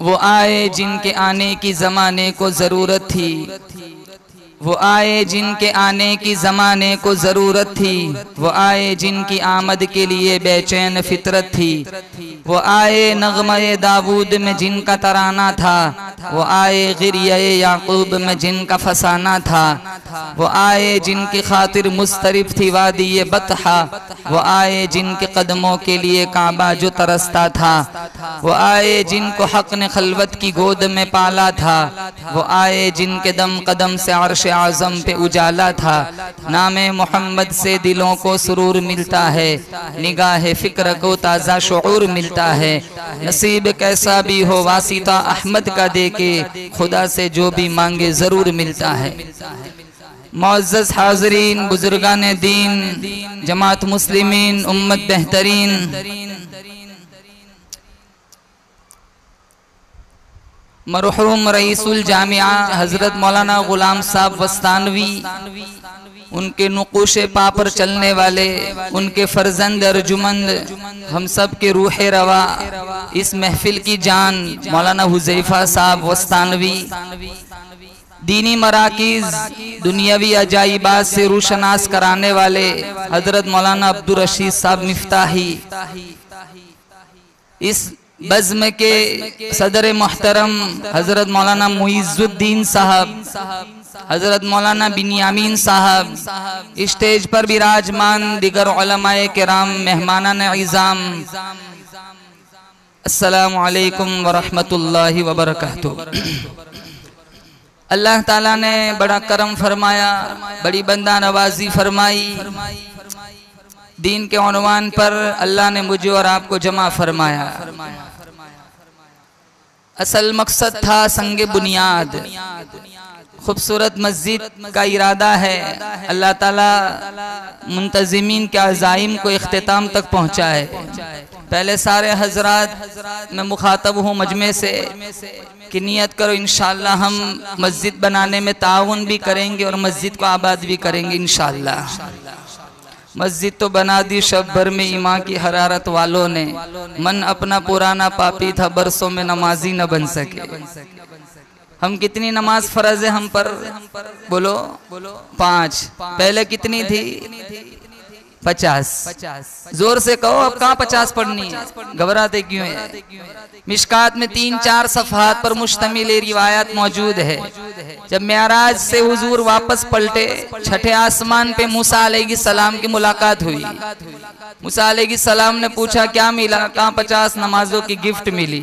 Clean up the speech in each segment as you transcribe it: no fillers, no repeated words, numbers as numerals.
वो आए जिनके आने की ज़माने को ज़रूरत थी, वो आए जिनके आने की ज़माने को ज़रूरत थी, वो आए जिनकी आमद के लिए बेचैन फितरत थी, वो आए नग़्मे दाऊद में जिनका तराना था, वो आए गिरिये याकूब में जिनका फसाना था, वो आए जिनकी खातिर मुस्तरिफ थी वादी बतहा, वो आए जिनके कदमों के लिए काबा जो तरसता था, वो आए जिनको हक़ ने खलवत की गोद में पाला था, वो आए जिनके दम कदम से अर्श आज़म पे उजाला था। नामे मोहम्मद से दिलों को सुरूर मिलता है, निगाह फिक्र को ताज़ा शऊर मिलता है। नसीब कैसा भी हो वासिता अहमद का देके खुदा से जो भी मांगे ज़रूर मिलता है। मुअज़्ज़ज़ हाज़रीन, बुजुर्गान दीन, जमात मुस्लिमीन, उम्मत बेहतरीन, मरहूम रईसुल जामिया हज़रत मौलाना ग़ुलाम साहब वस्तानवी, उनके नुक़ूश पा पर चलने वाले, उनके फ़र्जंद अर्जुमंद, हम सब के रूह रवा, इस महफिल की जान मौलाना हुज़ैफ़ा साहब वस्तानवी, दीनी मराकीज़ दुनियावी अजाइबात से रूशनास कराने वाले हज़रत मौलाना अब्दुल रशीद साहब मिफ्ताही, इस बज़्म के सदर मोहतरम हज़रत मौलाना मुइज़्ज़ुद्दीन साहब, हज़रत मौलाना बिन्यामीन साहब, स्टेज पर विराजमान दिगर उलमाए किराम, मेहमानान इज़ाम, अस्सलामु अलैकुम व रहमतुल्लाहि व बरकातुहू। अल्लाह ताला ने बड़ा करम फरमाया, बड़ी बंदा नवाजी फरमाई। दीन के उन्वान पर अल्लाह ने मुझे और आपको जमा फरमाया। असल मकसद था संगे बुनियाद, खूबसूरत मस्जिद का इरादा है। अल्लाह ताला मुंतज़िमीन के अज़ाइम को इख्तिताम तक पहुँचाए। पहले सारे हजरात मैं मुखातब हूँ मजमे से कि नियत करो इंशाअल्लाह हम मस्जिद बनाने में ताउन भी करेंगे और मस्जिद को आबाद भी करेंगे इंशाअल्लाह। मस्जिद तो बना दी शब भर में ईमान की हरारत वालों ने, मन अपना पुराना पापी था बरसों में नमाजी न बन सके। हम कितनी नमाज फर्ज है हम पर? बोलो 5। पहले कितनी थी? 50। जोर से कहो अब कहाँ 50 पढ़नी है, घबराते क्यों है? मिशकात में 3-4 सफ़हात पर मुश्तमिल रिवायत मौजूद है। जब मेराज से हुजूर वापस पलटे, छठे आसमान पे मूसा अलैहिस्सलाम की मुलाकात हुई। मूसा अलैहिस्सलाम ने पूछा क्या मिला? कहाँ 50 नमाजों की गिफ्ट मिली।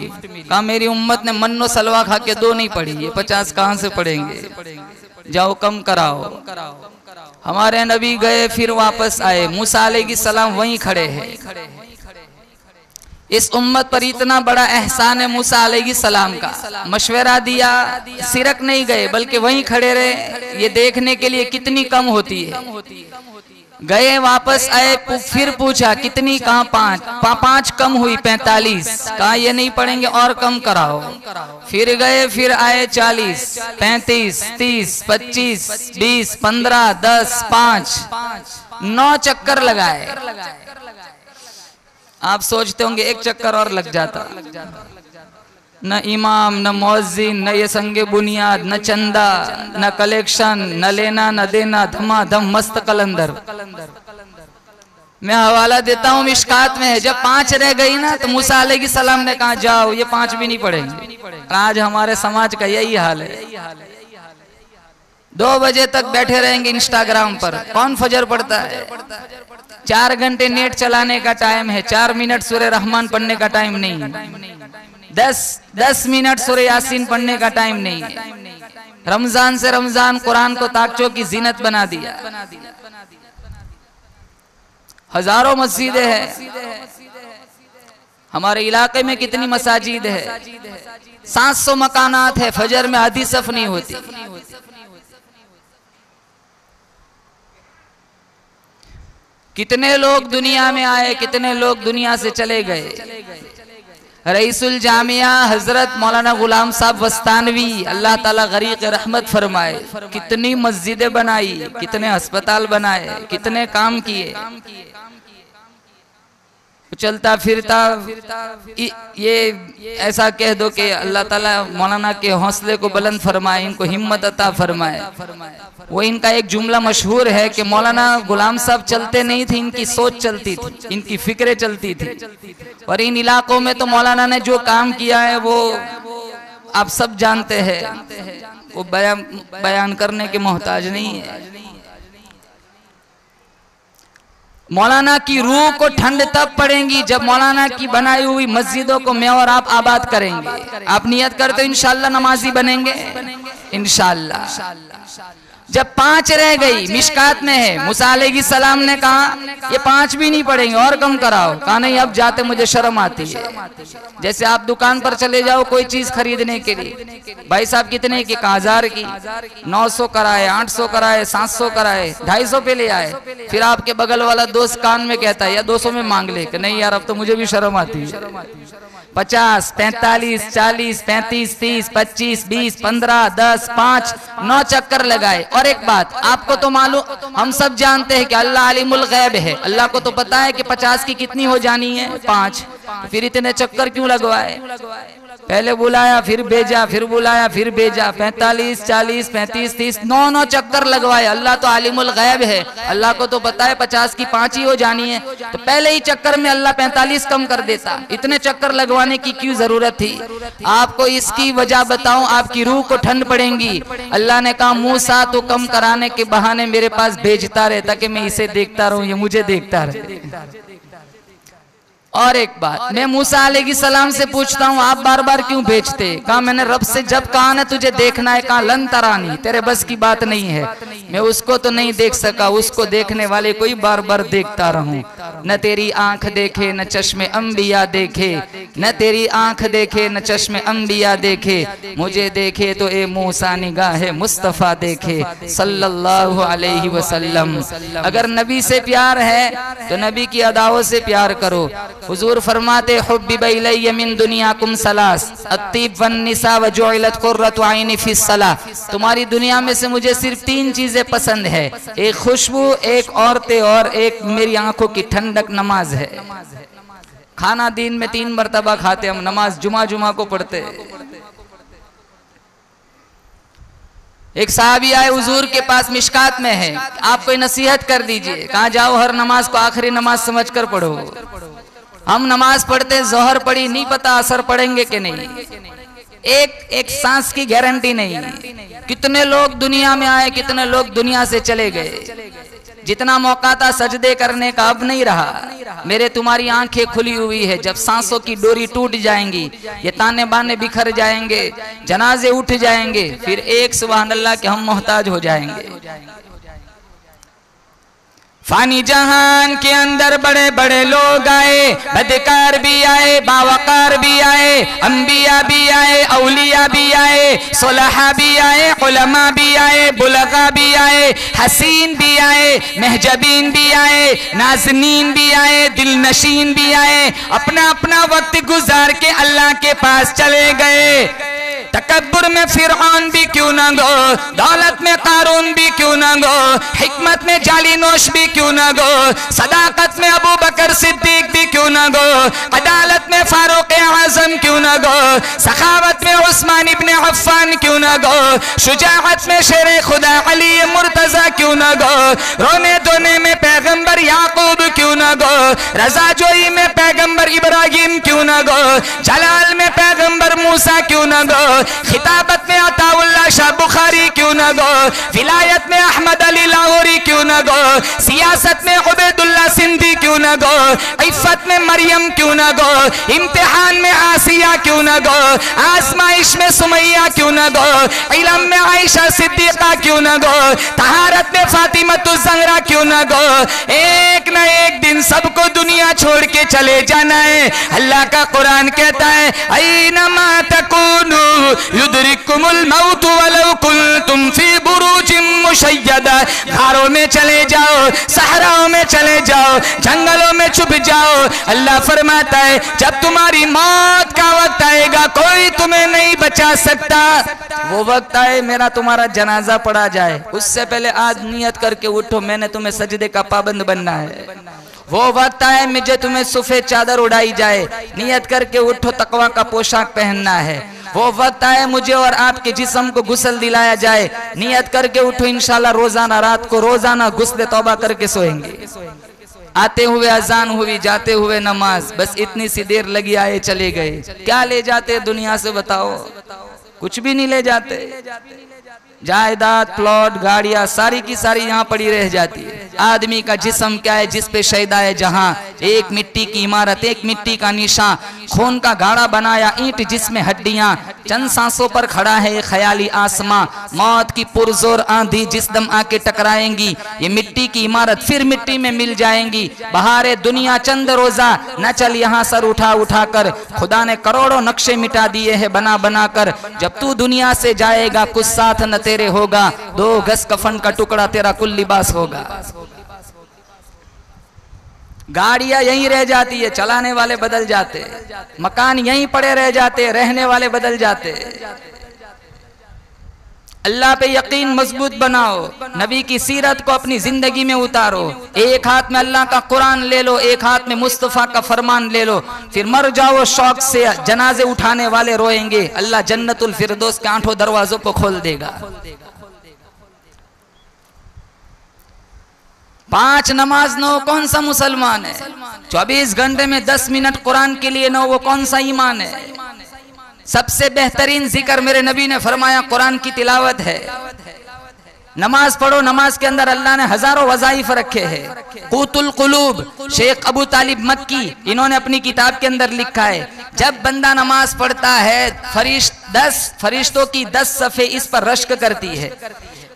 कहा मेरी उम्मत ने मन्नो सलवा खा के 2 नहीं पढ़ी, ये 50 कहाँ से पढ़ेंगे? जाओ कम कराओ। हमारे नबी गए फिर वापस आए, मूसा अलैहिस्सलाम वहीं खड़े हैं। इस उम्मत पर इतना बड़ा एहसान है मूसा अलैहिस्सलाम का, मशवरा दिया, सिरक नहीं गए बल्कि वहीं खड़े रहे। ये देखने के लिए कितनी कम होती है। गए वापस आए, फिर पूछा कितनी, कहाँ पांच कम हुई 45, कहा ये नहीं पढ़ेंगे और कम कराओ। फिर गए फिर आए 40, 35, 30, 25, 20, 15, 10, 5, 9 चक्कर लगाए। आप सोचते होंगे एक चक्कर और लग जाता, न इमाम न मुअज्जिन न ये संगे बुनियाद न चंदा न कलेक्शन न लेना न देना, धमाधम मस्त कलंदर। मैं हवाला देता हूँ, मिशकात में है। जब 5 रह गई ना तो मूसा अलैहिस्सलाम ने कहा जाओ ये 5 भी नहीं पढ़ेंगे। आज हमारे समाज का यही हाल है। 2 बजे तक बैठे रहेंगे इंस्टाग्राम पर, कौन फजर पढ़ता है? 4 घंटे नेट चलाने का टाइम है, 4 मिनट सूरह रहमान पढ़ने का टाइम नहीं है, 10 मिनट सूरह यासीन पढ़ने का टाइम नहीं है। रमजान से रमजान कुरान को ताकचों की जीनत बना दिया। हजारों मस्जिदें हैं हमारे इलाके में, कितनी मसाजिद है, 700 मकानात है, फजर में आधी सफ नहीं होती। कितने लोग दुनिया में आए, कितने लोग दुनिया से चले गए। रईसुल जामिया हजरत मौलाना गुलाम साहब वस्तानवी, अल्लाह ताला गरीक रहमत फरमाए, कितनी मस्जिदें बनाई, कितने अस्पताल बनाए, कितने काम किए। चलता फिरता ये ऐसा कह दो कि अल्लाह ताला मौलाना के हौसले को बुलंद फरमाए, इनको हिम्मत अता फरमाए। वो इनका एक जुमला मशहूर है कि मौलाना गुलाम साहब चलते नहीं थे, इनकी सोच चलती थी, इनकी फिक्रें चलती थी। और इन इलाकों में तो मौलाना ने जो काम किया है वो आप सब जानते हैं, वो बयान करने के मोहताज नहीं है। मौलाना की रूह को ठंड तब पड़ेगी जब मौलाना की बनाई हुई मस्जिदों को मैं और आप आबाद करेंगे। आप नियत करते हो इंशाअल्लाह नमाजी बनेंगे, इंशाअल्लाह। जब 5 रह गई, मिशकात में है, मूसा अलैहिस्सलाम ने कहा ये 5 भी नहीं पढ़ेंगे और कम कराओ। कहा नहीं अब जाते मुझे शर्म आती है। जैसे आप दुकान पर चले जाओ कोई चीज खरीदने के लिए, भाई साहब कितने की, 1000 की, 900 कराए, 800 कराए, 700 कराए, 250 पे ले आए। फिर आपके बगल वाला दोस्त कान में कहता है या 200 में मांग ले, कि नहीं यार अब तो मुझे भी शर्म आती है। 50, 45, 40, 35, 30, 25, 20, 15, 10, 5, 9 चक्कर लगाए। और एक बात आपको तो मालूम, हम सब जानते हैं कि अल्लाह अलीमुल गैब है, अल्लाह को तो पता है कि 50 की कितनी हो जानी है, 5। फिर इतने चक्कर क्यों लगवाए? पहले बुलाया फिर भेजा, फिर बुलाया फिर भेजा, 45, 40, 35, 30, 9 चक्कर लगवाए। अल्लाह तो आलिमुल गैब है, अल्लाह को तो पता है 50 की 5 ही हो जानी है, तो पहले ही चक्कर में अल्लाह 45 कम कर देता। इतने चक्कर लगवाने की क्यों जरूरत थी? आपको इसकी वजह बताऊं, आपकी रूह को ठंड पड़ेगी। अल्लाह ने कहा मूसा तो कम कराने के बहाने मेरे पास भेजता रहे ताकि मैं इसे देखता रहूं, ये मुझे देखता रहे। और एक बात मैं मूसा अलैहिस्सलाम से पूछता हूँ, आप बार बार क्यों भेजते? कहा मैंने रब से जब कहा ना तुझे देखना है, कहा लन तरानी, तेरे बस की बात नहीं है, मैं उसको तो नहीं देख सका, उसको देखने वाले को ही बार बार देखता रहूं। न तेरी आंख देखे न चश्मे अंबिया देखे, न तेरी आंख देखे न चश्मे अंबिया देखे, मुझे देखे तो ए मूसा निगाहे मुस्तफा देखे सल्लल्लाहु अलैहि वसल्लम। अगर नबी से प्यार है तो नबी की अदाओं से प्यार करो। हुजूर फरमाते हुब्बिबा इलैया मिन दुनियाकुम सलास अत्तीब वन निसा व जुइलत कुर्रतु ऐनी फिस सलाह। तुम्हारी दुनिया में से मुझे सिर्फ 3 चीजें पसंद है, एक खुशबू, एक औरतें और एक मेरी आंखों की ठंडक नमाज है। खाना दिन में 3 मरतबा खाते हम, नमाज जुमा को पढ़ते। एक साहबी आए हुजूर के पास, मिशकात में है, आप कोई नसीहत कर दीजिए। कहाँ जाओ हर नमाज को आखिरी नमाज समझकर पढ़ो। हम नमाज पढ़ते, जोहर पढ़ी, नहीं पता असर पढ़ेंगे कि नहीं, एक सांस की गारंटी नहीं। कितने लोग दुनिया में आए, कितने लोग दुनिया से चले गए। जितना मौका था सजदे करने का अब नहीं रहा। मेरे तुम्हारी आंखें खुली हुई है, जब सांसों की डोरी टूट जाएंगी, ये ताने बाने बिखर जाएंगे, जनाजे उठ जाएंगे, फिर एक सुबहान अल्लाह के हम मोहताज हो जाएंगे। फानी जहान के अंदर बड़े बड़े लोग आए, बदकार भी आए, बावकार भी आए, अंबिया भी आए, औलिया भी आए, सुलहा भी आए, उलमा भी आए, बुलगा भी आए, हसीन भी आए, महजबीन भी आए, नाज़नीन भी आए, दिलनशीन भी आए। अपना अपना वक्त गुजार के अल्लाह के पास चले गए। तकब्बुर में फिरौन भी क्यों न गो, दौलत में कारून भी क्यों न गो, हिकमत में जाली नोश भी क्यों न गो, सदाकत में अबू बकर सिद्दीक भी क्यों न गो, अदालत में फारूक आजम क्यों न गो, सखावत में उस्मान इब्न अफ़्फ़ान क्यों न गो, शुजाअत में शेर खुदा अली मुर्तजा क्यों न गो, रोने धोने में पैगंबर याकूब क्यों न गो, रजा जोई में पैगंबर इब्राहिम क्यों न गो, जलाल में पैगंबर मूसा क्यों न गो, खिताबत में अताउल्लाह शाह बुखारी क्यों न गो, विलायत में अहमद अली लाहौरी क्यों न गो, सियासत में उबैदुल्लाह सिंधी क्यों न गो, इफ़्फ़त में मरियम क्यों न गो, इम्तिहान में आसिया क्यों न गो, आजमाइश में सुमैया क्यों न गो, इल्म में आयशा सिद्दीक़ा क्यों न गो, तहारत में फातिमतुज़ ज़हरा क्यों न गो। एक न एक दिन सबको दुनिया छोड़ के चले जाना है। अल्लाह का कुरान कहता है, ऐनमा तकूनु युदरिकुमुल मौत वलौ कुंतुम फी बुरूजिम मुशय्यदा। घरों में चले जाओ, सहराओं में चले जाओ, जंगलों में छुप जाओ। अल्लाह फरमाता है जब तुम्हारी मौत का वक्त आएगा कोई तुम्हें नहीं बचा सकता। वो वक्त आए मेरा तुम्हारा जनाजा पड़ा जाए, उससे पहले आज नियत करके उठो मैंने तुम्हें सजदे का पाबंद बनना है। वो वक्त आए मुझे तुम्हें सफेद चादर उड़ाई जाए, नियत करके उठो तकवा का पोशाक पहनना है। वो वक्त आए मुझे और आपके जिस्म को गुस्ल दिलाया जाए, नियत करके उठो इंशाल्लाह रोजाना रात को रोजाना गुस्ल तौबा करके सोएंगे। आते हुए अजान हुई, जाते हुए नमाज, बस इतनी सी देर लगी, आए चले गए। क्या ले जाते दुनिया से बताओ? कुछ भी नहीं ले जाते। जायदाद, प्लॉट, गाड़ियां सारी की सारी यहाँ पड़ी रह जाती है। आदमी का जिस्म क्या है जिस पे शैदा है जहाँ, एक मिट्टी की इमारत, एक मिट्टी का निशान, खून का गाढ़ा बनाया ईंट जिसमें हड्डियां, चंद सांसों पर खड़ा है ख्याली आसमां, मौत की पुरजोर आंधी जिस दम आके टकराएंगी ये मिट्टी की इमारत फिर मिट्टी में मिल जाएंगी। बहारे दुनिया चंद रोजा न चल यहाँ सर उठा उठा कर, खुदा ने करोड़ों नक्शे मिटा दिए हैं बना बना कर। जब तू दुनिया से जाएगा कुछ साथ न तेरे होगा, 2 गज कफन का टुकड़ा तेरा कुल लिबास होगा। गाड़ियां यहीं रह जाती है, चलाने वाले बदल जाते, मकान यहीं पड़े रह जाते, रहने वाले बदल जाते। अल्लाह पे यकीन मजबूत बनाओ, नबी की सीरत को अपनी जिंदगी में उतारो। एक हाथ में अल्लाह का कुरान ले लो, एक हाथ में मुस्तफा का फरमान ले लो, फिर मर जाओ शौक से। जनाजे उठाने वाले रोएंगे, अल्लाह जन्नतुल फिरदौस के 8 दरवाजों को खोल देगा। 5 नमाज न हो कौन सा मुसलमान है? 24 घंटे में 10 मिनट कुरान के लिए न हो वो कौन सा ईमान है? सबसे बेहतरीन जिक्र मेरे नबी ने फरमाया कुरान की तिलावत है। नमाज पढ़ो, नमाज के अंदर अल्लाह ने हजारों वज़ाइफ रखे हैं। क़ूतुल क़ुलूब शेख अबू तालिब मक्की, इन्होंने अपनी किताब के अंदर लिखा है जब बंदा नमाज पढ़ता है 10 फरिश्तों की 10 सफ़े इस पर रश्क करती है।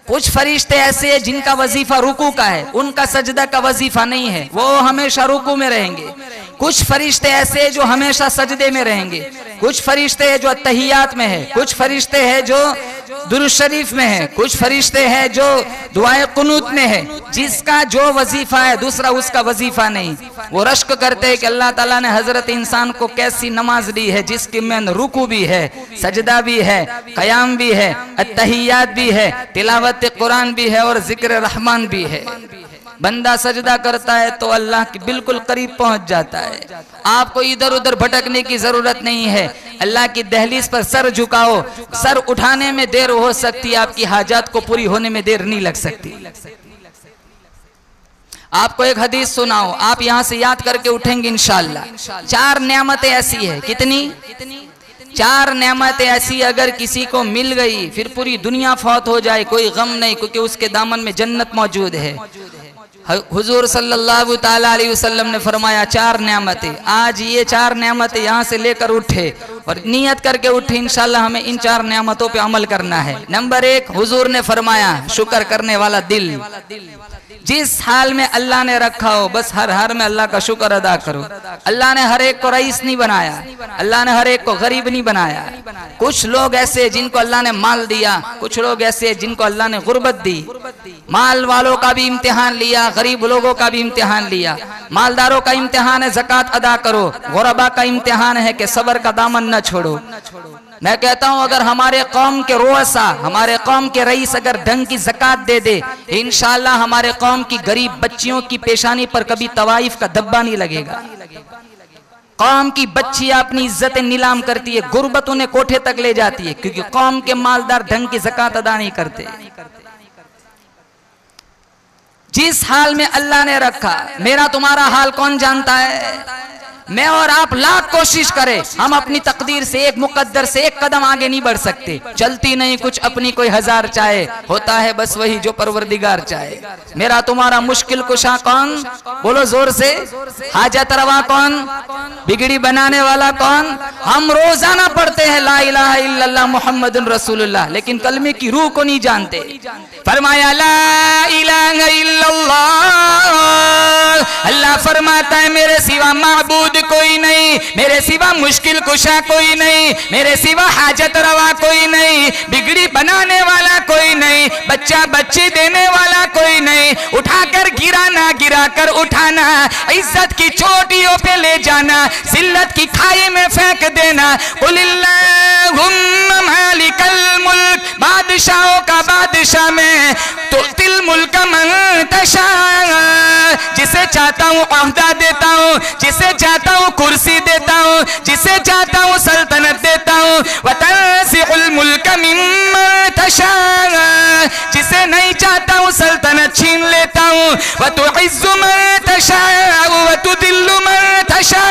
कुछ फरिश्ते ऐसे हैं जिनका वजीफा रुकू का है, उनका सजदा का वजीफा नहीं है, वो हमेशा रुकू में रहेंगे। कुछ फरिश्ते ऐसे हैं जो हमेशा सजदे में रहेंगे। कुछ फरिश्ते हैं जो तहियात में है, कुछ फरिश्ते हैं जो दुरूद शरीफ में है, कुछ फरिश्ते हैं जो दुआए कुनूत में है। जिसका जो वजीफा है दूसरा उसका वजीफा नहीं। वो रश्क करते हैं कि अल्लाह ताला ने हजरत इंसान को कैसी नमाज दी है जिसके में रुकू भी है, सजदा भी है, कयाम भी है, अत्तहियात भी है, तिलावत कुरान भी है और जिक्र रहमान भी है। बंदा सजदा करता है तो अल्लाह के बिल्कुल करीब पहुंच जाता है। आपको इधर उधर भटकने की जरूरत नहीं है। अल्लाह की दहलीज पर सर झुकाओ, सर उठाने में देर हो सकती है, आपकी हाजात को पूरी होने में देर नहीं लग सकती। आपको एक हदीस सुनाओ, आप यहाँ से याद करके उठेंगे इंशाअल्लाह। 4 नेमतें ऐसी है, कितनी? 4 नेमतें ऐसी अगर किसी को मिल गई फिर पूरी दुनिया फौत हो जाए कोई गम नहीं, क्योंकि उसके दामन में जन्नत मौजूद है। हुजूर सल्लल्लाहु ताला अलैहि वसल्लम ने फरमाया 4 नेमतें। आज ये 4 नेमतें यहाँ से लेकर उठे, और नियत करके उठे इंशाल्लाह हमें इन 4 नेमतों पे अमल करना है। नंबर 1, हुजूर ने फरमाया शुक्र करने वाला दिल। जिस हाल में अल्लाह ने रखा हो बस हर हाल में अल्लाह का शुक्र अदा करो। अल्लाह ने हर एक को रईस नहीं बनाया, अल्लाह ने हर एक को गरीब नहीं बनाया। कुछ लोग ऐसे जिनको अल्लाह ने माल दिया, कुछ लोग ऐसे जिनको अल्लाह ने गुर्बत दी। माल वालों का भी इम्तिहान लिया, गरीब लोगों का भी इम्तिहान लिया। मालदारों का इम्तिहान है ज़कात अदा करो, गुरबा का इम्तिहान है कि सब्र का दामन न छोड़ो। मैं कहता हूं अगर हमारे कौम के रोसा, हमारे कौम के रईस अगर ढंग की ज़कात दे दे, इंशाअल्लाह हमारे कौम की गरीब बच्चियों की पेशानी पर कभी तवाइफ का धब्बा नहीं लगेगा। कौम की बच्चियां अपनी इज्जतें नीलाम करती है, गुर्बत उन्हें कोठे तक ले जाती है, क्योंकि कौम के मालदार ढंग की ज़कात अदा नहीं करते। जिस हाल में अल्लाह ने रखा, मेरा तुम्हारा हाल कौन जानता है? मैं और आप लाख कोशिश करें, हम अपनी तकदीर से एक मुकद्दर से एक कदम आगे नहीं बढ़ सकते। चलती नहीं कुछ अपनी कोई हजार चाहे, होता है बस वही जो परवरदिगार चाहे। मेरा तुम्हारा मुश्किल कुशा कौन? बोलो जोर से। हाजत रवा कौन? बिगड़ी बनाने वाला कौन? हम रोजाना पढ़ते हैं ला इलाहा इल्लल्लाह मुहम्मदुर रसूलुल्लाह, लेकिन कलमे की रूह को नहीं जानते। फरमाया ला इलाहा इल्लल्लाह, अल्लाह फरमाता है मेरे सिवा माबूद कोई नहीं, मेरे सिवा मुश्किल कुशा कोई नहीं, मेरे सिवा हाजत रवा कोई नहीं, बिगड़ी बनाने वाला कोई नहीं, बच्चा बच्ची देने वाला कोई नहीं, उठाकर गिराना गिराकर उठाना, इज्जत की चोटियों पे ले जाना, जिल्लत की खाई में फेंक देना। कुलिल्लाहुम्मा मालिकल मुल्क, बादशाहों का बादशाह में तो तिल मुल्क मन तशा, जिसे चाहता हूँ ओहदा देता हूँ, जिसे चाहता हूँ कुर्सी देता हूँ, जिसे चाहता हूँ सल्तनत देता हूँ। वतंज़िउल मुल्क मिम्मन तशा, जिसे नहीं चाहता हूँ सल्तनत छीन लेता हूँ। वतुइज़्ज़ु मन तशा वतुदिल्लु मन तशा,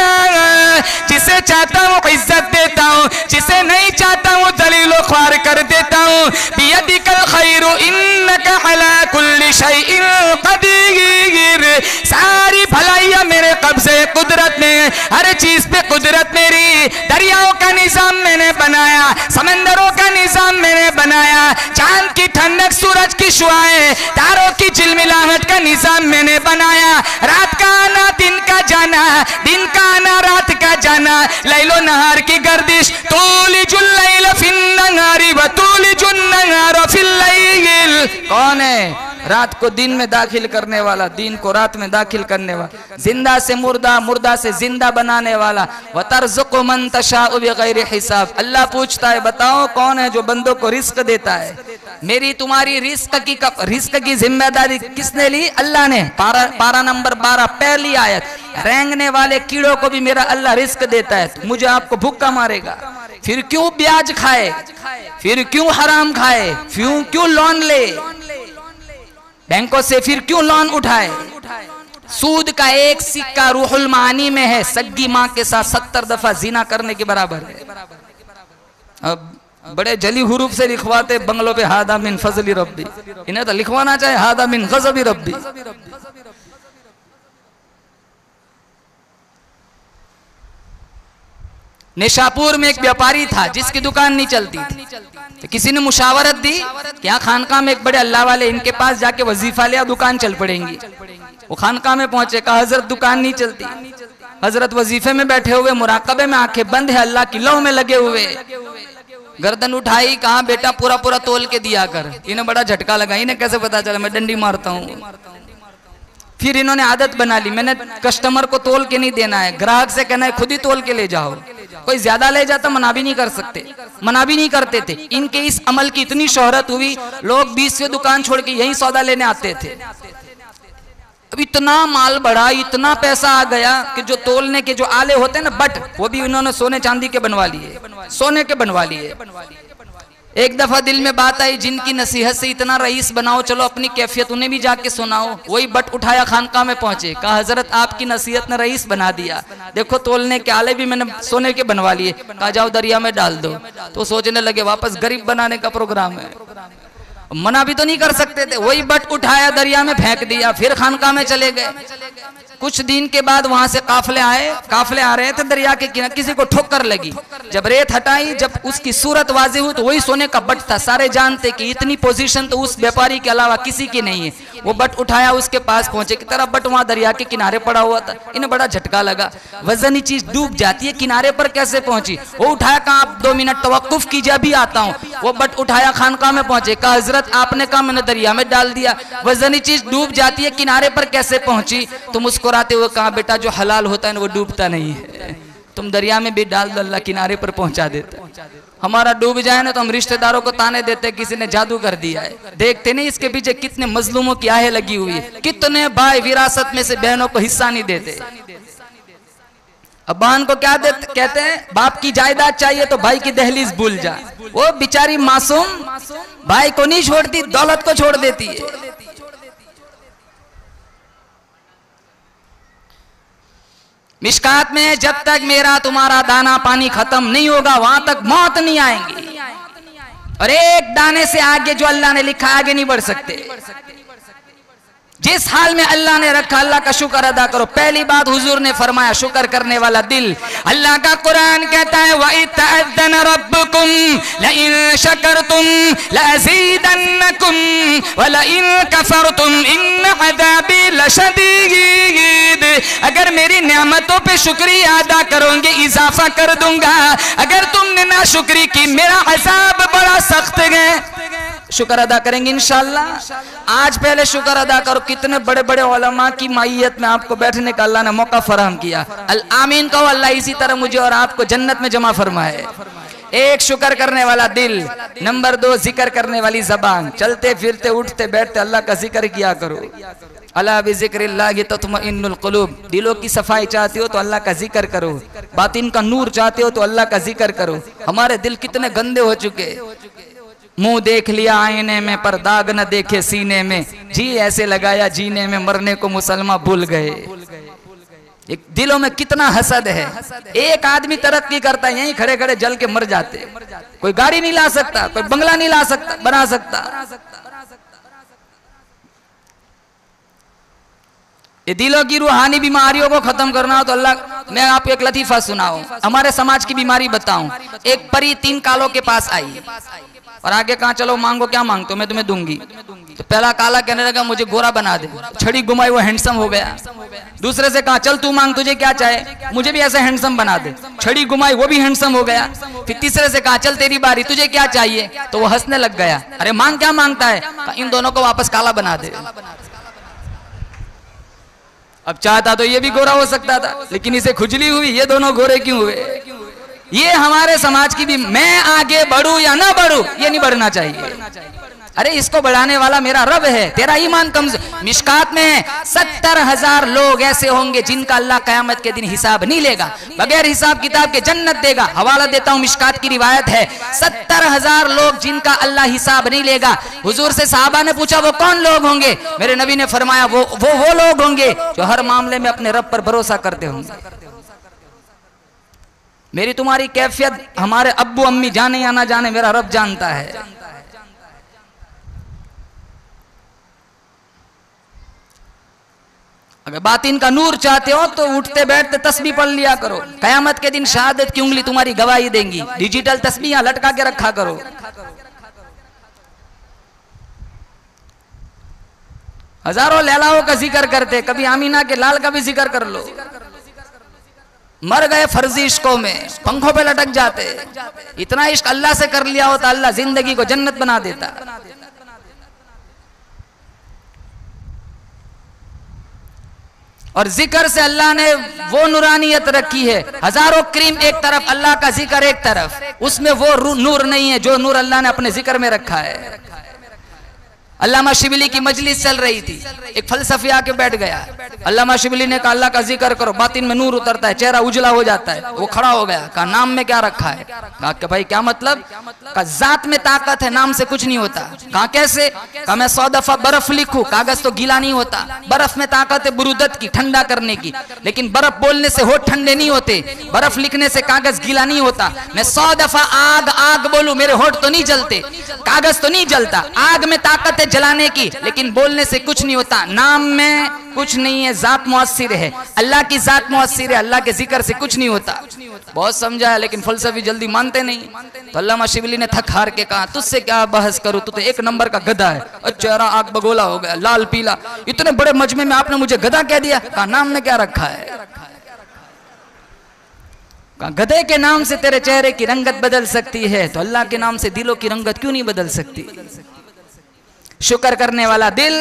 जिसे चाहता हूँ इज्जत देता हूँ, जिसे नहीं चाहता हूँ दलीलो ख्वार कर देता हूँ। बियदिकल खैरु इन्नका अला कुल्ली शैइन कदीर, सारी भलाइयाँ मेरे कब्जे कुदरत में, हर चीज पे कुदरत मेरी। दरियाओं का निजाम मैंने बनाया, समंदरों का निजाम मैंने बनाया, चांद की ठंडक सूरज की शुआएं, तारों की झिलमिलाहट का निजाम मैंने बनाया। रात का आना दिन का जाना, दिन का आना रात का जाना, लैलो नहार की गर्दिश। तूलिजुल लैल फिन नहारी व तूलिजुन नहार फिल लैल, कौन है? रात को दिन में दाखिल करने वाला, दिन को रात में दाखिल करने वाला, जिंदा से मुर्दा, मुर्दा से जिंदा बनाने वाला। व तर्ज़ुक़ु मन तशाउ बिग़ैरि हिसाब, अल्लाह पूछता है बताओ कौन है जो बंदों को रिस्क देता है? मेरी तुम्हारी रिस्क की जिम्मेदारी किसने ली? अल्लाह ने। पारा नंबर 12 पहली आयत। रेंगने वाले कीड़ों को भी मेरा अल्लाह रिस्क देता है, मुझे आपको भूखा मारेगा, फिर क्यों ब्याज खाए, फिर क्यों हराम खाए, क्यों लोन ले बैंकों से, फिर क्यों लोन उठाए? सूद का एक सिक्का रूहुल मानी में है, सग्गी माँ के साथ 70 दफा जिना करने के बराबर है। अब बड़े जली हुरूफ से लिखवाते बंगलों पे हादा मिन फजली रब्बी, इन्हें तो लिखवाना चाहिए हादा मिन गज़बी रब्बी। निशापुर में एक व्यापारी था जिसकी दुकान नहीं चलती थी, तो किसी ने मुशावरत दी कि यहाँ खानका में एक बड़े अल्लाह वाले, इनके पास जाके वजीफा लिया दुकान चल पड़ेंगी। वो खानका में पहुंचे, कहा हजरत दुकान नहीं चलती। हजरत वजीफे में बैठे हुए, मुराकबे में, आंखें बंद है, अल्लाह की लौ में लगे हुए। गर्दन उठाई, कहा बेटा पूरा पूरा तोल के दिया कर। इन्हें बड़ा झटका लगा, इन्हें कैसे पता चला, मैं डंडी मारता हूँ। फिर इन्होंने आदत बना ली, मैंने कस्टमर को तोल के नहीं देना है, ग्राहक से कहना है खुद ही तोल के ले जाओ। कोई ज्यादा ले जाता मना भी नहीं कर सकते, मना भी नहीं करते थे। इनके इस अमल की इतनी शोहरत हुई, लोग 20 दुकान छोड़ के यही सौदा लेने आते थे। अब इतना माल बढ़ा, इतना पैसा आ गया कि जो तोलने के जो आले होते हैं ना, बट, वो भी इन्होंने सोने चांदी के बनवा लिए, सोने के बनवा लिए। एक दफा दिल में बात आई, जिनकी नसीहत से इतना रईस बनाओ, चलो अपनी कैफियत उन्हें भी जाके सुनाओ। वही बट उठाया, खानका में पहुंचे, कहा हजरत आपकी नसीहत ने रईस बना दिया, देखो तोलने के आले भी मैंने सोने के बनवा लिए। कहा जाओ दरिया में डाल दो। तो सोचने लगे वापस गरीब बनाने का प्रोग्राम है। मना भी तो नहीं कर सकते थे। वही बट उठाया, दरिया में फेंक दिया, फिर खानका में चले गए। कुछ दिन के बाद वहां से काफले आ रहे थे दरिया के किनारे, किसी को ठोकर लगी। जब रेत हटाई, जब उसकी सूरत वाज़ेह हुई तो वही सोने का बट था। सारे जानते कि इतनी पोजीशन तो उस व्यापारी के अलावा किसी की नहीं है। वो बट उठाया, उसके पास पहुंचे की तरफ, बट वहां दरिया के किनारे पड़ा हुआ था। इन्हें बड़ा झटका लगा, वजनी चीज डूब जाती है, किनारे पर कैसे पहुंची? वो उठाया, कहा आप 2 मिनट तवक्कुफ कीजिए, अभी आता हूँ। वो बट उठाया, खानका में पहुंचे, कहा हजरत आपने कहा, मैंने दरिया में डाल दिया। वजनी चीज डूब जाती है, किनारे पर कैसे पहुंची? तो मुस्कुराते हुए कहा, बेटा जो हलाल होता है ना वो डूबता नहीं है, तुम दरिया में भी डाल दो, अल्लाह किनारे पर पहुंचा देता है। हमारा डूब जाए ना तो हम रिश्तेदारों को ताने देते किसी ने जादू कर दिया है। देखते नहीं इसके पीछे कितने मजलूमों की आहें लगी हुई है, कितने भाई विरासत में से बहनों को हिस्सा नहीं देते। अब बहन को क्या कहते हैं, बाप की जायदाद चाहिए तो भाई की दहलीज भूल जा। वो बेचारी मासूम भाई को नहीं छोड़ती, दौलत को छोड़ देती है। मिशकात में जब तक मेरा तुम्हारा दाना पानी खत्म नहीं होगा वहां तक मौत नहीं आएंगी, और एक दाने से आगे जो अल्लाह ने लिखा आगे नहीं बढ़ सकते। जिस हाल में अल्लाह ने रखा अल्लाह का शुक्र अदा करो। पहली बात हुजूर ने फरमाया शुक्र करने वाला दिल। अल्लाह का कुरान कहता है व इत्तअज़्ज़न रब्बुकुम लइन शकरतुम लअज़ीदन्नकुम व लइन कफरतुम इन अज़ाबी लशदीद। अगर मेरी नेमतों पे शुक्रिया अदा करोगे इजाफा कर दूंगा, अगर तुमने ना शुक्री की मेरा अज़ाब बड़ा सख्त है। शुक्र अदा करेंगे इंशाअल्लाह। आज पहले शुक्र अदा करो, कितने बड़े बड़े उलमा की माइयत में आपको बैठने का अल्लाह ने मौका फराहम किया। आमीन कहो, अल्लाह इसी तरह मुझे और आपको जन्नत में जमा फरमाए। एक शुक्र करने वाला दिल, नंबर 2 जिक्र करने वाली जबान। चलते फिरते उठते बैठते अल्लाह का जिक्र किया करो। अला बिज़िक्रिल्लाहि तत्मइन्नुल कुलूब। दिलों की सफाई चाहते हो तो अल्लाह का जिक्र करो, बातिन का नूर चाहते हो तो अल्लाह का जिक्र करो। हमारे दिल कितने गंदे हो चुके, मुंह देख लिया आईने में पर दाग न देखे सीने में, जी ऐसे लगाया जीने में मरने को मुसलमान भूल गए। एक दिलों में कितना हसद है। एक आदमी तरक्की करता है, यहीं खड़े खड़े जल के मर जाते। कोई गाड़ी नहीं ला सकता, कोई बंगला नहीं ला सकता, बना सकता। ये दिलों की रूहानी बीमारियों को खत्म करना हो तो अल्लाह, मैं आपको एक लतीफा सुनाऊं, हमारे समाज की बीमारी बताऊं। एक परी 3 कालों के पास आई और आगे कहा चलो मांगो, क्या मांगते हो मैं तुम्हें दूंगी। तो पहला काला कहने लगा मुझे गोरा बना दे, छड़ी घुमाई वो हैंडसम हो गया। दूसरे से कहा चल तू मांग, तुझे क्या चाहे, मुझे भी ऐसे हैंडसम बना दे, छड़ी घुमाई वो भी हैंडसम हो गया। फिर तीसरे से कहा चल तेरी बारी, तुझे क्या चाहिए, तो वो हंसने लग गया। अरे मांग क्या मांगता है, इन दोनों को वापस काला बना दे। अब चाहता तो ये भी गोरा हो सकता था, लेकिन इसे खुजली हुई, ये दोनों गोरे क्यों हुए। ये हमारे समाज की भी, मैं आगे बढ़ूं या ना बढ़ूं ये नहीं बढ़ना चाहिए। अरे इसको बढ़ाने वाला मेरा रब है, तेरा ईमान कमजोर। मिशकात में है 70,000 लोग ऐसे होंगे जिनका अल्लाह कयामत के दिन हिसाब नहीं लेगा, बगैर हिसाब किताब के जन्नत देगा। हवाला देता हूं, मिशकात की रिवायत है 70,000 लोग जिनका अल्लाह हिसाब नहीं लेगा। हुजूर से साहबा ने पूछा वो कौन लोग होंगे, मेरे नबी ने फरमाया वो लोग होंगे जो हर मामले में अपने रब पर भरोसा करते होंगे। मेरी तुम्हारी कैफियत हमारे अब्बू अम्मी जाने या ना जाने मेरा रब जानता है। अगर बातिन का नूर चाहते हो तो उठते बैठते तस्बीह पढ़ लिया करो। कयामत के दिन शहादत की उंगली तुम्हारी गवाही देंगी। डिजिटल तस्बीह यहां लटका के रखा करो। हजारों लैलाओं का जिक्र करते, कभी आमीना के लाल का भी जिक्र कर लो। मर गए फर्जी इश्कों में, पंखों पे लटक जाते। इतना इश्क अल्लाह से कर लिया होता अल्लाह जिंदगी को जन्नत बना देता। और जिक्र से अल्लाह ने वो नूरानियत रखी है, हजारों क्रीम एक तरफ, अल्लाह का जिक्र एक तरफ, उसमें वो नूर नहीं है जो नूर अल्लाह ने अपने जिक्र में रखा है। अल्लामा शिबली की मजलिस चल रही थी, एक फलसफी आके बैठ गया। अल्लामा शिबली ने कहा अल्लाह का जिक्र करो, बातिन में नूर उतरता है, चेहरा उजला हो जाता है। वो खड़ा हो गया, कहा नाम में क्या रखा है। कहा कि भाई क्या मतलब, कहा जात में ताकत है, नाम से कुछ नहीं होता। कहा कैसे, कहा मैं 100 दफा बर्फ लिखूं कागज तो गीला नहीं होता। बर्फ में ताकत है बुरुदत की, ठंडा करने की, लेकिन बर्फ बोलने से होठ ठंडे नहीं होते, बर्फ लिखने से कागज गीला नहीं होता। मैं 100 दफा आग आग बोलूं मेरे होठ तो नहीं जलते। कागज तो नहीं जलता, आग में ताकत है जलाने की, लेकिन बोलने से कुछ नहीं होता। नाम में कुछ नहीं है, जात मुअस्सिर है, अल्लाह की जात मुअस्सिर है, अल्लाह के जिक्र से कुछ नहीं होता। बहुत समझा है लेकिन फलसफी जल्दी मानते नहीं। तो अल्लामा शिबली ने थक हार के कहा, तुझसे क्या बहस करूं, तू तो एक नंबर का गधा है। चेहरा आग बगोला हो गया, लाल पीला, इतने बड़े मजमे में आपने मुझे गधा कह दिया। कहा नाम में क्या रखा है? कहा गधे के नाम से तेरे चेहरे की रंगत बदल सकती है, तो अल्लाह के नाम से दिलों की रंगत क्यों नहीं बदल सकती? शुक्र करने वाला दिल,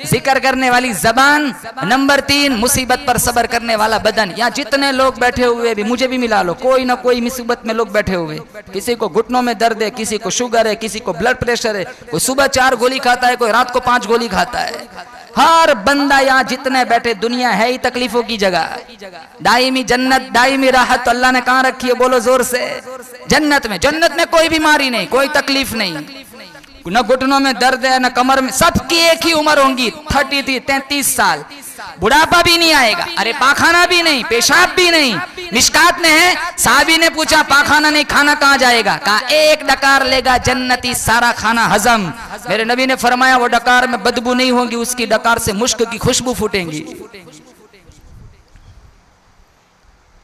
जिक्र करने वाली जबान, नंबर 3 मुसीबत पर सब्र करने वाला बदन। यहाँ जितने लोग बैठे हुए भी, मुझे भी मिला लो, कोई ना कोई मुसीबत में लोग बैठे हुए। किसी को घुटनों में दर्द है, किसी को शुगर है, किसी को ब्लड प्रेशर है, कोई सुबह 4 गोली खाता है, कोई रात को 5 गोली खाता है। हर बंदा यहाँ जितने बैठे, दुनिया है ही तकलीफों की जगह। दायमी जन्नत, दायमी राहत तो अल्लाह ने कहाँ रखी है? बोलो जोर से। जन्नत में, जन्नत में कोई बीमारी नहीं, कोई तकलीफ नहीं, न घुटनों में दर्द है, न कमर में। सबकी एक ही उम्र होगी, 33 साल। बुढ़ापा भी नहीं आएगा। अरे पाखाना भी नहीं, पेशाब भी नहीं। मिशकात में है, साहबी ने पूछा पाखाना नहीं, खाना कहाँ जाएगा? कहा एक डकार लेगा जन्नती, सारा खाना हजम। मेरे नबी ने फरमाया वो डकार में बदबू नहीं होगी, उसकी डकार से मुश्क की खुशबू फूटेंगी।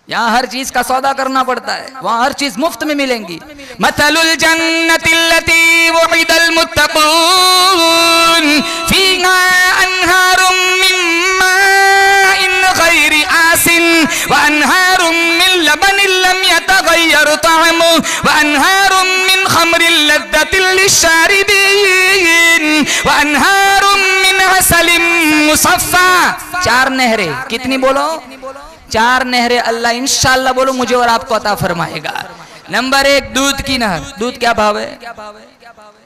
यहाँ हर चीज का सौदा करना पड़ता है, वहाँ हर चीज मुफ्त में मिलेंगी। मसलुल जन्नतिल्लती वुइदल मुत्तक़ून फीहा अन्हारुम मिन माइन गैरि आसिन व अन्हारुम मिन लबनिन लम यतगय्यर तअमुहु व अन्हारुम मिन खमरिन लज़्ज़तिन लिश्शारिबीन व अन्हारुम मिन असलिन मुसफ़्फ़ा। 4 नहरें, कितनी बोलो? 4 नहरें अल्लाह इंशाअल्लाह बोलो मुझे और आपको अता फरमाएगा। नंबर 1 दूध की नहर। दूध क्या भाव है?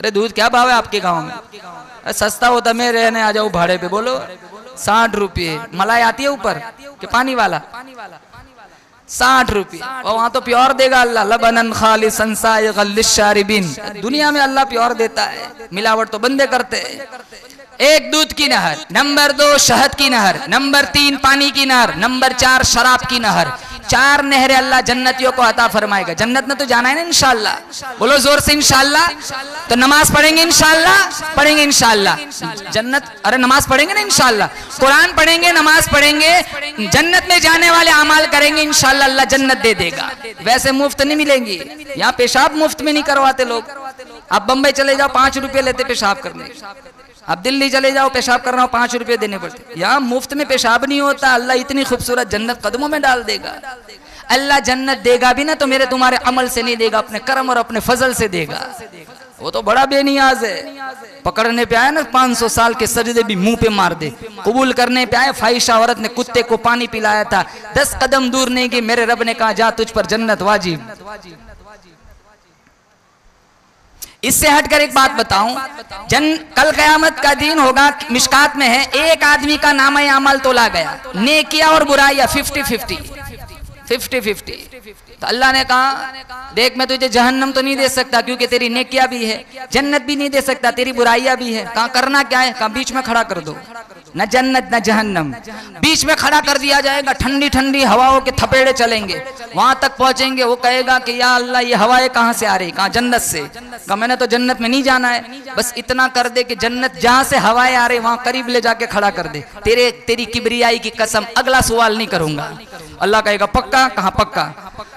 अरे दूध क्या भाव है आपके गांव में? सस्ता होता मैं रहने आ जाऊं भाड़े पे। बोलो 60 रुपये। मलाई आती है ऊपर कि पानी वाला? 60 रुपये। और वहां तो प्योर देगा अल्लाह, लबनन खालिसन साइगल लिश्शारिबिन। दुनिया में अल्लाह प्योर देता है, मिलावट तो बंदे करते हैं। 1 दूध की नहर, नंबर 2 शहद की नहर, नंबर 3 पानी की नहर, नंबर 4 शराब की नहर। 4 नहरें अल्लाह जन्नतियों को अता फरमाएगा। जन्नत में तो जाना है ना इंशाअल्लाह। बोलो जोर से इंशाअल्लाह। तो नमाज पढ़ेंगे इंशाअल्लाह, पढ़ेंगे इंशाअल्लाह। जन्नत, अरे नमाज पढ़ेंगे ना इंशाअल्लाह, कुरान पढ़ेंगे, नमाज पढ़ेंगे, जन्नत में जाने वाले अमाल करेंगे इंशाअल्लाह, अल्लाह जन्नत दे देगा। वैसे मुफ्त नहीं मिलेंगी। यहाँ पेशाब मुफ्त में नहीं करवाते लोग। आप बम्बई चले जाओ 5 रुपये लेते पेशाब करने। अब दिल्ली चले जाओ पेशाब करना हो 5 रुपये देने पड़ते। यहाँ मुफ्त में पेशाब नहीं होता। अल्लाह इतनी खूबसूरत जन्नत कदमों में डाल देगा। अल्लाह जन्नत देगा भी ना तो मेरे तुम्हारे अमल से नहीं देगा, अपने कर्म और अपने फजल से देगा। वो तो बड़ा बेनियाज है। पकड़ने पे आया ना 500 साल के सजदे भी मुंह पे मार दे। कबूल करने पे आए, फाहिशा औरत ने कुत्ते को पानी पिलाया था, 10 कदम दूर नहीं गई, मेरे रब ने कहा जा तुझ पर जन्नत वाजिब। इससे हटकर एक बात बताऊं, कल क़यामत का दिन होगा, मिशकात में है, एक आदमी का नाम अमल तोला गया, नेकिया और बुराइयां 50-50। तो अल्लाह ने कहा देख मैं तुझे जहन्नम तो नहीं दे सकता क्योंकि तेरी नेकिया भी है, जन्नत भी नहीं दे सकता, तेरी बुराइयां भी है। कहा करना क्या है? कहा बीच में खड़ा कर दो, न जन्नत न जहन्नम, बीच में खड़ा कर दिया जाएगा। ठंडी ठंडी हवाओं के थपेड़े चलेंगे, वहां तक पहुंचेंगे। वो कहेगा कि या अल्लाह ये हवाएं कहाँ से आ रही? कहा जन्नत से। कहा मैंने तो जन्नत में नहीं जाना है, बस इतना कर दे कि जन्नत जहां से हवाएं आ रही वहां करीब ले जाके खड़ा कर दे। तेरी किबरियाई की कसम अगला सवाल नहीं करूंगा। अल्लाह कहेगा पक्का? कहा पक्का।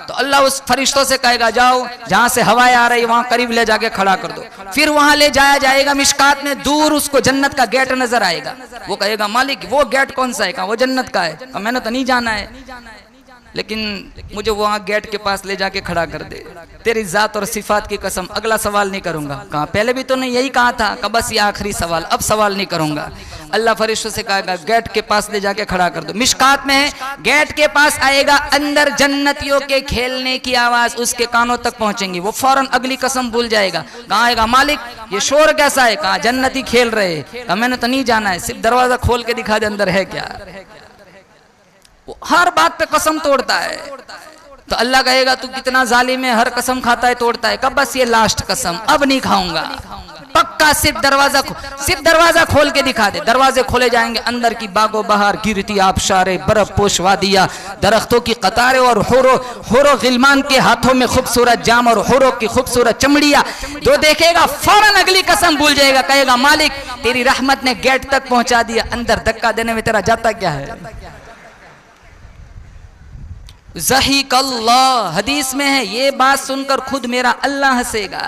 तो अल्लाह उस फरिश्तों से कहेगा जाओ जहां से हवाएं आ रही वहां करीब ले जाके खड़ा कर दो। फिर वहां ले जाया जाएगा, मिशकात में दूर उसको जन्नत का गेट नजर आएगा। वो कहेगा मालिक वो गेट कौन सा है? कहा वो जन्नत का है। कहा मैंने तो नहीं जाना है, लेकिन मुझे वहां गेट के पास ले जाके खड़ा कर दे। तेरी जात और सिफात की कसम अगला सवाल नहीं करूंगा। कहा पहले भी तो नहीं यही कहा था? कहा बस ये आखिरी सवाल, अब सवाल नहीं करूंगा। अल्लाह फरिश्तों से कहेगा गेट के पास ले जाके खड़ा कर दो। मिशकात में है, गेट के पास आएगा, अंदर जन्नतियों के खेलने की आवाज उसके कानों तक पहुंचेंगी। वो फौरन अगली कसम भूल जाएगा। कहा आएगा मालिक ये शोर कैसा है? कहा जन्नती खेल रहे। कहा मैंने तो नहीं जाना है, सिर्फ दरवाजा खोल के दिखा दे अंदर है क्या। वो हर बात पे कसम तोड़ता है। तो अल्लाह कहेगा तू कितना जालिम है, हर कसम खाता है तोड़ता है। कब? बस ये लास्ट कसम, अब नहीं खाऊंगा। पक्का सिर्फ दरवाजा खोल के दिखा दे। दरवाजे खोले जाएंगे, अंदर की बागो बहार, गिरती आबशारें, बर्फ पोश वादियां, दरख्तों की कतारें और होरो गिलमान के हाथों में खूबसूरत जाम और होरो की खूबसूरत चमड़ियां। जो देखेगा फौरन अगली कसम भूल जाएगा, कहेगा मालिक तेरी रहमत ने गेट तक पहुंचा दिया, अंदर धक्का देने में तेरा जाता क्या है। ज़हीकल्लाह, हदीस में है, ये बात सुनकर खुद मेरा अल्लाह हंसेगा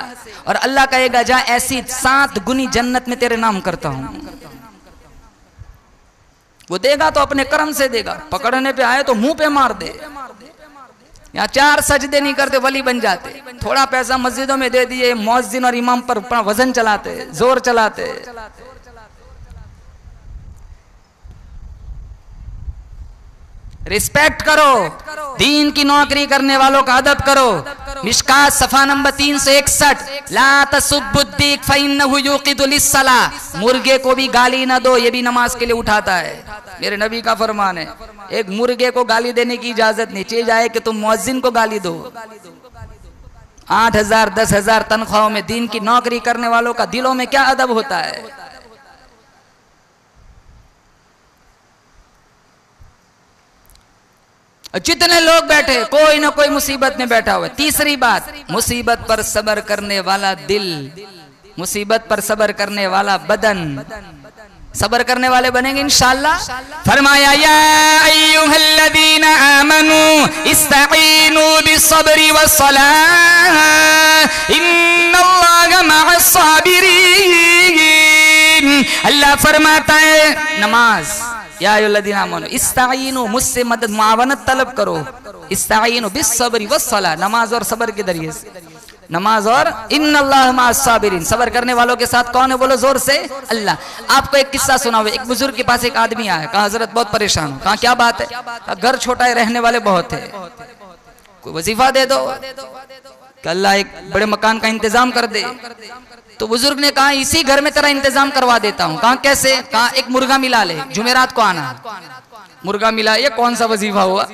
और अल्लाह कहेगा जा ऐसी 7 गुनी जन्नत में तेरे नाम करता हूं। वो देगा तो अपने कर्म से देगा, पकड़ने पे आए तो मुंह पे मार दे। यहाँ 4 सजदे नहीं करते वली बन जाते, थोड़ा पैसा मस्जिदों में दे दिए, मुअज्जिन और इमाम पर वजन चलाते, जोर चलाते। रिस्पेक्ट करो, दीन की नौकरी करने वालों का अदब करो। मिशकात सफा नंबर 361, ला तसुब्बुद्दीक फइन्नहु युक़िदु लिस्सलाह, मुर्गे को भी गाली ना दो, ये भी नमाज के लिए उठाता है। मेरे नबी का फरमान है, एक मुर्गे को गाली देने की इजाजत नहीं चाहिए जाए कि तुम मुअज्जिन को गाली दो। 8,000 10,000 तनख्वाहों में दीन की नौकरी करने वालों का दिलों में क्या अदब होता है। जितने लोग बैठे कोई ना कोई मुसीबत में बैठा हुआ है। तीसरी बात, मुसीबत पर सब्र करने वाला दिल, मुसीबत पर सब्र करने वाला बदन। सब्र करने वाले बनेंगे इंशाअल्लाह। फरमाया या अय्युहल्लज़ीना आमनू इस्तईनू बिस्सब्रि वस्सलाह इन्नल्लाहा मअस्साबिरीन। अल्लाह फरमाता है नमाज, या अय्युहल्लज़ीना आमनू इस्तईनू, मुझसे मदद मुआवनत तलब करो, इस्तईनू बिस्सब्रि वस्सलाह, नमाज और सब्र के जरिए से, नमाज और इन्नल्लाहा मअस्साबिरीन, सब्र करने वालों के साथ कौन है बोलो जोर से, अल्लाह। आपको एक किस्सा सुना हुआ, एक बुजुर्ग के पास एक आदमी आया, कहा हजरत बहुत परेशान हूं। कहा क्या बात है? कहा घर छोटा है, रहने वाले बहुत है, कोई वजीफा दे दो कि अल्लाह एक बड़े मकान का इंतजाम कर दे। तो बुजुर्ग ने कहा इसी घर में तेरा इंतजाम करवा देता हूँ। कहा कैसे? कहा एक मुर्गा मिला ले, जुमेरात को आना। मुर्गा मिला, ये कौन सा वजीफा हुआ?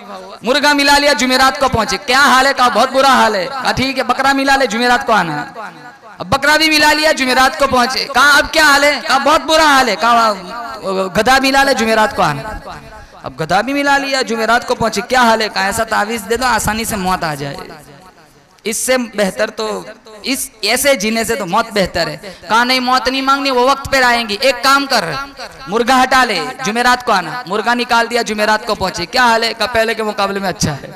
मुर्गा मिला लिया, जुमेरात को पहुंचे। क्या हाल है? कहा बहुत बुरा हाल है। कहा ठीक है, बकरा मिला ले, जुमेरात को आना। अब बकरा भी मिला लिया, जुमेरात को पहुंचे। कहा अब क्या हाल है? कहा बहुत बुरा हाल है। कहा गधा मिला ले, जुमेरात को आना। अब गधा भी मिला लिया, जुमेरात को पहुंचे। क्या हाल है? कहा ऐसा तावीज दे दो आसानी से मौत आ जाए। इससे बेहतर तो इस ऐसे जीने से तो मौत बेहतर है। कहा नहीं मौत नहीं मांगनी, वो वक्त पर आएंगी। एक काम कर, मुर्गा हटा ले, जुमेरात को आना। मुर्गा निकाल दिया, जुमेरात को पहुंचे। क्या हाल है? कहा पहले के मुकाबले में अच्छा है।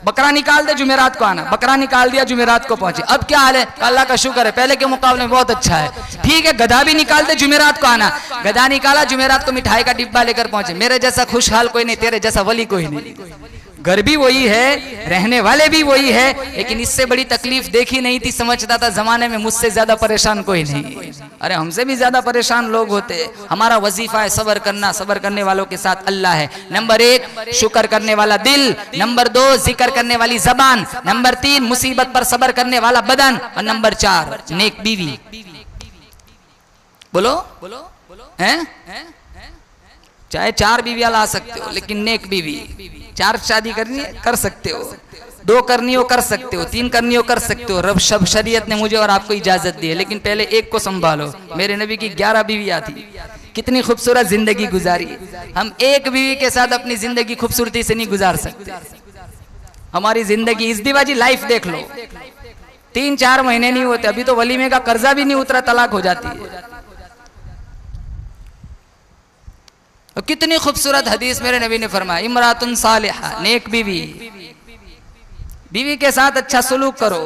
बकरा निकाल दे, जुमेरात को आना। बकरा निकाल दिया, जुमेरात को पहुंचे। अब क्या हाल है? अल्लाह का शुक्र है, पहले के मुकाबले में बहुत अच्छा है। ठीक है, गधा भी निकाल दे, जुमेरात को आना। गधा निकाला, जुमेरात को मिठाई का डिब्बा लेकर पहुंचे। मेरे जैसा खुशहाल कोई नहीं, तेरे जैसा वली कोई नहीं। घर भी वही है, रहने वाले भी वही है, लेकिन इससे बड़ी तकलीफ देखी नहीं थी। समझता था जमाने में मुझसे ज्यादा परेशान कोई नहीं। अरे हमसे भी ज्यादा परेशान लोग होते। हमारा वजीफा है सब्र करना, सब्र करने वालों के साथ अल्लाह है। नंबर 1 शुक्र करने वाला दिल, नंबर 2 जिक्र करने वाली जबान, नंबर 3 मुसीबत पर सब्र करने वाला बदन, और नंबर 4 नेक बीवी। बोलो हैं? चाहे 4 बीवियां ला सकते हो, लेकिन नेक बीवी। 4 शादी करनी है कर सकते हो, 2 करनी हो कर सकते हो, 3 करनी हो कर सकते हो। रब शरीयत ने मुझे और आपको इजाजत दी है, लेकिन पहले एक को संभालो। मेरे नबी की 11 बीवियां थी, कितनी खूबसूरत जिंदगी गुजारी। हम एक बीवी के साथ अपनी जिंदगी खूबसूरती से नहीं गुजार सकते। हमारी जिंदगी इस दीवाजी लाइफ देख लो, 3-4 महीने नहीं होते, अभी तो वलीमे का कर्जा भी नहीं उतरा, तलाक हो जाती है। तो कितनी खूबसूरत हदीस मेरे नबी ने फरमाया, इमरातुन सालिहा, नेक बीवी। बीवी के साथ अच्छा सलूक करो।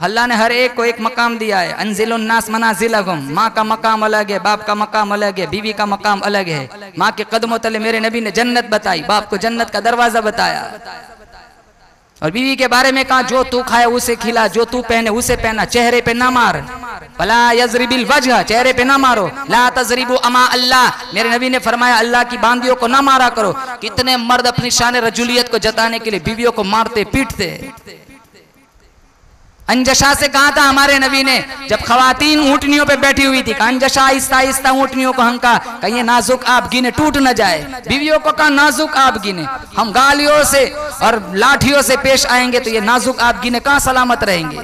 अल्लाह ने हर एक को एक मकाम दिया है। अंजिलुन नास मनाजिलहुम, माँ का मकाम अलग है, बाप का मकाम अलग है, बीवी का मकाम अलग है। माँ के कदमों तले मेरे नबी ने जन्नत बताई, बाप को जन्नत का दरवाजा बताया। और बीवी के बारे में कहा जो तू खाए उसे खिला, जो तू पहने उसे पहना, चेहरे पे ना मार। फला यजरिबिल वजह, चेहरे पे ना मारो। ला तजरिबु अमा अल्लाह, मेरे नबी ने फरमाया अल्लाह की बांदियों को ना मारा करो। कितने मर्द अपनी शान रजूलियत को जताने के लिए बीवियों को मारते पीटते। अंजशा से कहा था हमारे नबी ने, जब खवातीन ऊंटनियों पे बैठी हुई थी, अंजशा आहिस्ता आहिस्ता ऊंटनियों को हंका, कहीं नाजुक आप गिने टूट न जाए। बीवियों को कहा नाजुक आप गिने, हम गालियों से और लाठियों से पेश आएंगे तो ये नाजुक आप गिने कहाँ सलामत रहेंगे।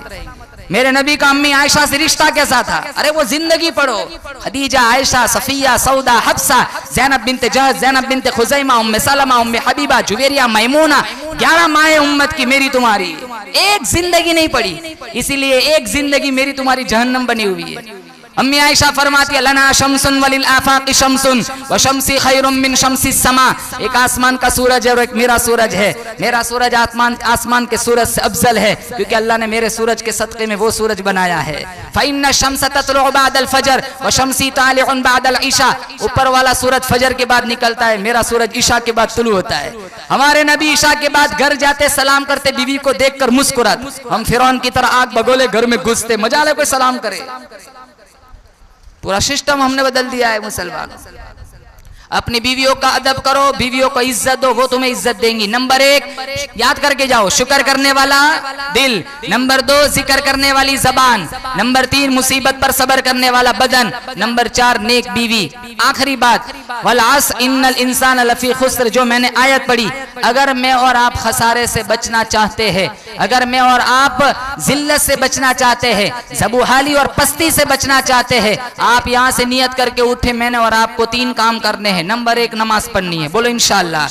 मेरे नबी का अम्मी आयशा से रिश्ता कैसा था? अरे वो जिंदगी पढ़ो, खदीजा, आयशा, सफिया, सौदा, हफ्सा, ज़ैनब बिनते जहश, ज़ैनब बिनते खुज़ैमा, उम्मे सलमा, उम्मे हबीबा, जुवेरिया, मैमूना, 11 माए उम्मत की मेरी तुम्हारी, एक जिंदगी नहीं पड़ी, इसीलिए एक जिंदगी मेरी तुम्हारी जहन्नम बनी हुई है। अम्मी आयशा फरमाती है, लना शम्सुन वलिल आफाक़ि शम्सुन व शम्सी खैरुम मिन शम्सी समा। एक आसमान का सूरज है और एक मेरा सूरज है। मेरा सूरज आसमान के सूरज से अफजल है, क्योंकि अल्लाह ने मेरे सूरज के सदक़े में वो सूरज बनाया है। फ़इन्न शम्स ततलु बअदल फजर व शम्सी तालिउन बअदल इशा। ऊपर वाला सूरज फजर के बाद निकलता है, मेरा सूरज ईशा के बाद तुलू होता है। हमारे नबी ईशा के बाद घर जाते सलाम करते, बीवी को देखकर मुस्कुराते। हम फिरौन की तरह आग बगोले घर में घुसते, मजा ले कोई सलाम करे। पूरा सिस्टम हमने बदल दिया है मुसलमानों। अपनी बीवियों का अदब करो, बीवियों को इज्जत दो, वो तुम्हें इज्जत देंगी। नंबर 1 याद करके जाओ, शुक्र करने वाला दिल। नंबर 2 जिक्र करने वाली जबान। नंबर 3 मुसीबत पर सब्र करने वाला बदन। नंबर 4 नेक बीवी। आखिरी बात, वल अस्र इन्नल इंसान लफी खुस्र, जो मैंने आयत पढ़ी। अगर मैं और आप खसारे से बचना चाहते हैं, अगर मैं और आप जिल्लत से बचना चाहते हैं, ज़बूहाली और पस्ती से बचना चाहते हैं, आप यहाँ से नियत करके उठे, मैंने और आपको 3 काम करने हैं। नंबर 1 नमाज पढ़नी है, बोलो इंशाअल्लाह।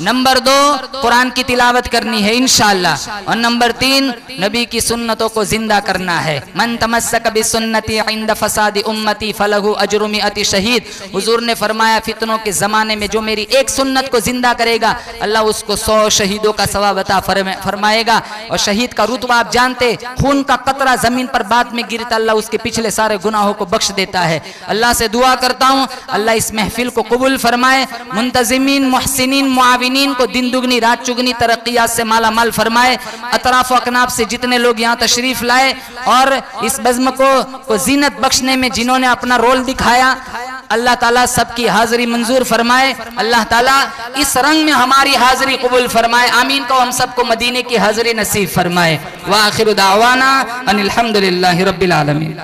नंबर 2 कुरान की तिलावत करनी है इंशाअल्लाह। और नंबर 3 नबी की सुन्नतों को जिंदा करना है। मन तमस्सक बिसुन्नती इंद फसादी उम्मती फलहु अज्रु मिअति शहीद। हुजूर ने फरमाया, फितनों के जमाने में जो मेरी एक सुन्नत को जिंदा करेगा, अल्लाह उसको 100 शहीदों का सवाब अता फरमाएगा। और शहीद का रुतबा आप जानते, खून का कतरा जमीन पर बाद में गिरता, अल्लाह उसके पिछले सारे गुनाहों को बख्श देता है। अल्लाह से दुआ करता हूँ, अल्लाह इस महफिल को कबूल फरमाए, मुंतजिमीन, मुहसिनीन, मुआविनीन को दिन दुगनी रात चुगनी तरक्कियात से माला माल फरमाए। अतराफ अकनाफ से जितने लोग यहाँ तशरीफ लाए और इस बज़्म को जीनत बख्शने में जिन्होंने अपना रोल दिखाया, अल्लाह ताला सबकी हाजिरी मंजूर फरमाए। अल्लाह ताला इस रंग में हमारी हाजिरी कबूल फरमाए। आमीन को हम सबको मदीने की हाजिरी नसीब फरमाए। व आखिरु दावाना अनिल हम्दुलिल्लाहि रब्बिल आलमीन।